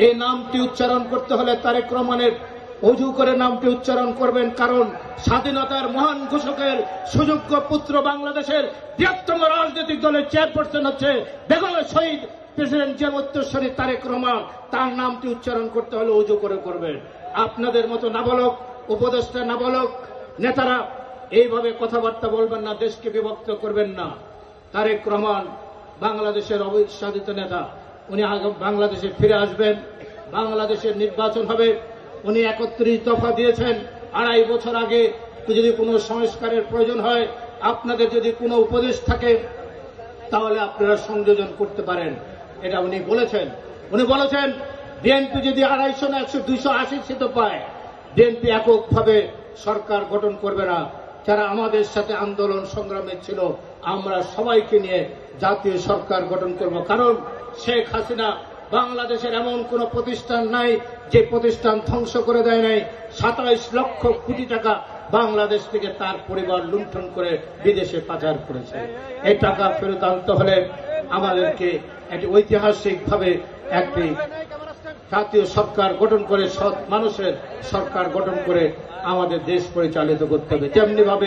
এই নামটি উচ্চারণ করতে হলে তারেক রহমানের অজু করে নামটি উচ্চারণ করবেন, কারণ স্বাধীনতার মহান ঘোষকের সুযোগ্য পুত্র বাংলাদেশের বৃহত্তম রাজনৈতিক দলের চেয়ারপারসন হচ্ছে বেগম শহীদ প্রেসিডেন্ট জিয়া উত্তরসূরি তারেক রহমান। তার নামটি উচ্চারণ করতে হলে অজু করে করবেন। আপনাদের মতো নাবালক উপদেষ্টা নাবালক নেতারা এইভাবে কথাবার্তা বলবেন না, দেশকে বিভক্ত করবেন না। তারেক রহমান বাংলাদেশের অবিস্বাদিত নেতা, উনি বাংলাদেশে ফিরে আসবেন, বাংলাদেশের নির্বাচন হবে। উনি 31 দফা দিয়েছেন 2.5 বছর আগে। যদি কোনো সংস্কারের প্রয়োজন হয়, আপনাদের যদি কোনো উপদেশ থাকে, তাহলে আপনারা সংযোজন করতে পারেন, এটা উনি বলেছেন। উনি বলেছেন বিএনপি যদি 250 না 280 সিট পায়, বিএনপি এককভাবে সরকার গঠন করবে না। যারা আমাদের সাথে আন্দোলন সংগ্রামে ছিল, আমরা সবাইকে নিয়ে জাতীয় সরকার গঠন করব। কারণ শেখ হাসিনা বাংলাদেশের এমন কোন প্রতিষ্ঠান নাই যে প্রতিষ্ঠান ধ্বংস করে দেয় নাই। 27 লক্ষ কোটি টাকা বাংলাদেশ থেকে তার পরিবার লুণ্ঠন করে বিদেশে পাচার করেছে। এই টাকা ফেরত আনতে হলে আমাদেরকে একটি ঐতিহাসিকভাবে একটি জাতীয় সরকার গঠন করে, সৎ মানুষের সরকার গঠন করে আমাদের দেশ পরিচালিত করতে হবে। তেমনি ভাবে